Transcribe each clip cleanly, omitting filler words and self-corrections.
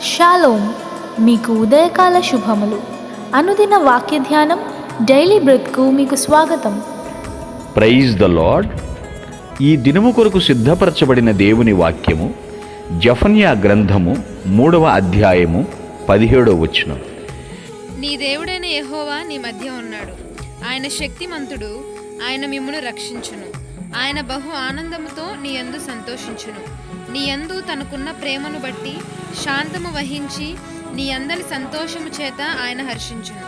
Shalom, మీకు ఉదయకాల శుభములు. అనుదిన వాక్య ధ్యానం డైలీ బ్రెడ్కు మీకు స్వాగతం. Praise the lord. ఈ దినము కొరకు సిద్ధపరచబడిన దేవుని వాక్యము జెఫన్యా గ్రంథము 3వ అధ్యాయము 17వ వచనం. నీ దేవుడైన యెహోవా నీ మధ్య ఉన్నాడు. ఆయన శక్తిమంతుడు, ఆయన మిమ్మును రక్షించును. ఆయన బహు ఆనందముతో నీ యందు సంతోషించును. నీ యందు తనకున్న ప్రేమను బట్టి శాంతము వహించి నీ అందరి సంతోషము చేత ఆయన హర్షించును.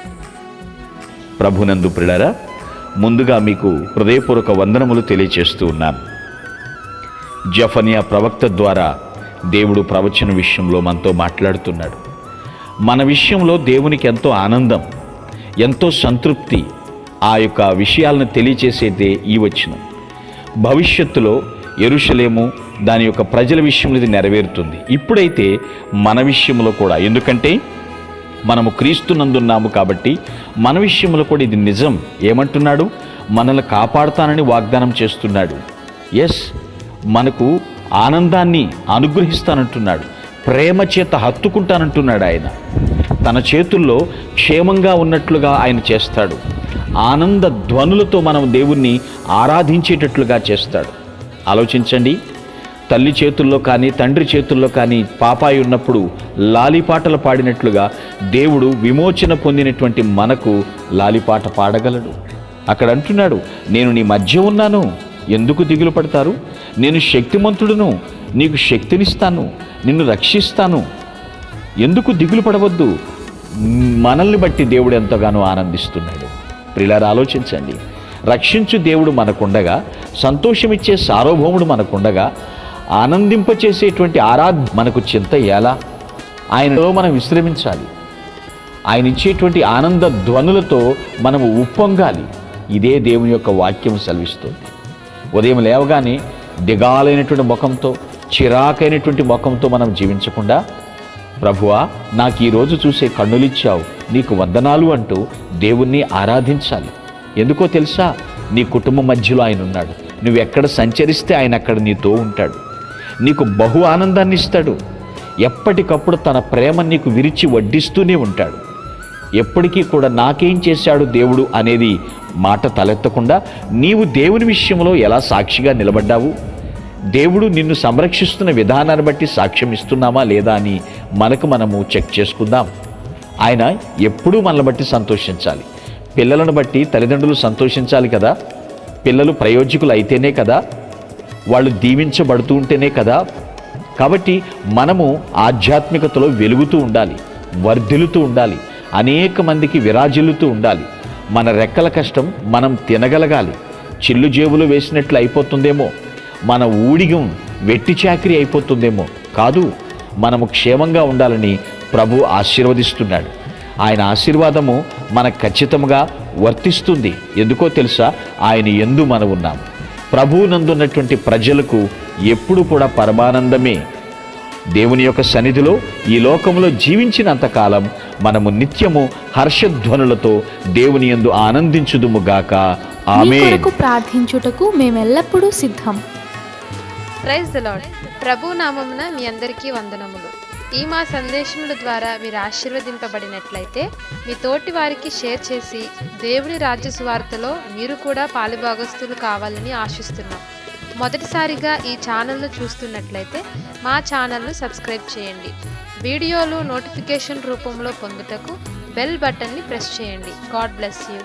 ప్రభునందు ప్రియులారా, ముందుగా మీకు హృదయపూర్వక వందనములు తెలియచేస్తూ ఉన్నాను. జెఫన్యా ప్రవక్త ద్వారా దేవుడు ప్రవచన విషయంలో మనతో మాట్లాడుతున్నాడు. మన విషయంలో దేవునికి ఎంతో ఆనందం, ఎంతో సంతృప్తి. ఆ యొక్క విషయాలను తెలియచేసేదే ఈ వచనం. భవిష్యత్తులో యెరూషలేము దాని యొక్క ప్రజల విషయంలో ఇది నెరవేరుతుంది. ఇప్పుడైతే మన విషయంలో కూడా, ఎందుకంటే మనము క్రీస్తునందున్నాము కాబట్టి మన విషయంలో కూడా ఇది నిజం. ఏమంటున్నాడు? మనల్ని కాపాడుతానని వాగ్దానం చేస్తున్నాడు. ఎస్, మనకు ఆనందాన్ని అనుగ్రహిస్తానంటున్నాడు. ప్రేమ చేత హత్తుకుంటానంటున్నాడు. ఆయన తన చేతుల్లో క్షేమంగా ఉన్నట్లుగా ఆయన చేస్తాడు. ఆనంద ధ్వనులతో మనం దేవుణ్ణి ఆరాధించేటట్లుగా చేస్తాడు. ఆలోచించండి, తల్లి చేతుల్లో కానీ తండ్రి చేతుల్లో కానీ పాపాయి ఉన్నప్పుడు లాలిపాటలు పాడినట్లుగా దేవుడు విమోచన పొందినటువంటి మనకు లాలిపాట పాడగలడు. అక్కడ అంటున్నాడు, నేను నీ మధ్య ఉన్నాను, ఎందుకు దిగులు పడతారు? నేను శక్తిమంతుడును, నీకు శక్తినిస్తాను, నిన్ను రక్షిస్తాను, ఎందుకు దిగులు పడవద్దు. మనల్ని బట్టి దేవుడు ఎంతగానో ఆనందిస్తున్నాడు. ప్రియులారా, ఆలోచించండి. రక్షించు దేవుడు మనకుండగా, సంతోషమిచ్చే సార్వభౌముడు మనకుండగా, ఆనందింపచేసేటువంటి మనకు చింత ఎలా? ఆయనలో మనం విశ్రమించాలి. ఆయన ఇచ్చేటువంటి ఆనంద ధ్వనులతో మనము ఉప్పొంగాలి. ఇదే దేవుని యొక్క వాక్యం సెలవిస్తుంది. ఉదయం లేవగానే దిగాలైనటువంటి ముఖంతో, చిరాకైనటువంటి ముఖంతో మనం జీవించకుండా, ప్రభువా, నాకు ఈరోజు చూసే కన్నులిచ్చావు, నీకు వందనాలు అంటూ దేవుణ్ణి ఆరాధించాలి. ఎందుకో తెలుసా? నీ కుటుంబం మధ్యలో ఆయన ఉన్నాడు. నువ్వెక్కడ సంచరిస్తే ఆయన అక్కడ నీతో ఉంటాడు. నీకు బహు ఆనందాన్ని ఇస్తాడు. ఎప్పటికప్పుడు తన ప్రేమ నీకు విరిచి వడ్డిస్తూనే ఉంటాడు. ఎప్పటికీ కూడా నాకేం చేశాడు దేవుడు అనేది మాట తలెత్తకుండా నీవు దేవుని విషయంలో ఎలా సాక్షిగా నిలబడ్డావు, దేవుడు నిన్ను సంరక్షిస్తున్న విధానాన్ని బట్టి సాక్ష్యం ఇస్తున్నామా లేదా అని మనము చెక్ చేసుకుందాం. ఆయన ఎప్పుడూ మనల్ని బట్టి సంతోషించాలి. పిల్లలను బట్టి తల్లిదండ్రులు సంతోషించాలి కదా. పిల్లలు ప్రయోజకులు అయితేనే కదా, వాళ్ళు దీవించబడుతూ ఉంటేనే కదా. కాబట్టి మనము ఆధ్యాత్మికతలో వెలుగుతూ ఉండాలి, వర్ధిల్లుతూ ఉండాలి, అనేక మందికి విరాజిల్లుతూ ఉండాలి. మన రెక్కల కష్టం మనం తినగలగాలి. చిల్లు జేబులు వేసినట్లు అయిపోతుందేమో, మన ఊడిగం వెట్టి చాకిరి అయిపోతుందేమో. కాదు, మనము క్షేమంగా ఉండాలని ప్రభు ఆశీర్వదిస్తున్నాడు. ఆయన ఆశీర్వాదము మనకు ఖచ్చితంగా వర్తిస్తుంది. ఎందుకో తెలుసా? ఆయన యందు మనం ఉన్నాము. ప్రభువు నందున్నటువంటి ప్రజలకు ఎప్పుడు కూడా పరమానందమే. దేవుని యొక్క సన్నిధిలో ఈ లోకంలో జీవించినంతకాలం మనము నిత్యము హర్షధ్వనులతో దేవుని యందు ఆనందించుదుముగాక. ఆమేన్. ప్రార్థించుటకు మేమెల్లప్పుడూ సిద్ధం. Praise the lord. ప్రభు నామమున మీ అందరికీ వందనములు. ఈ మా సందేశముల ద్వారా మీరు ఆశీర్వదింపబడినట్లయితే మీ తోటి వారికి షేర్ చేసి దేవుని రాజ్య సువార్తలో మీరు కూడా పాలుభాగస్తులు కావాలని ఆశిస్తున్నాం. మొదటిసారిగా ఈ ఛానల్ను చూస్తున్నట్లయితే మా ఛానల్ను సబ్స్క్రైబ్ చేయండి. వీడియోలు నోటిఫికేషన్ రూపంలో పొందుటకు బెల్ బటన్ని ప్రెస్ చేయండి. God bless you.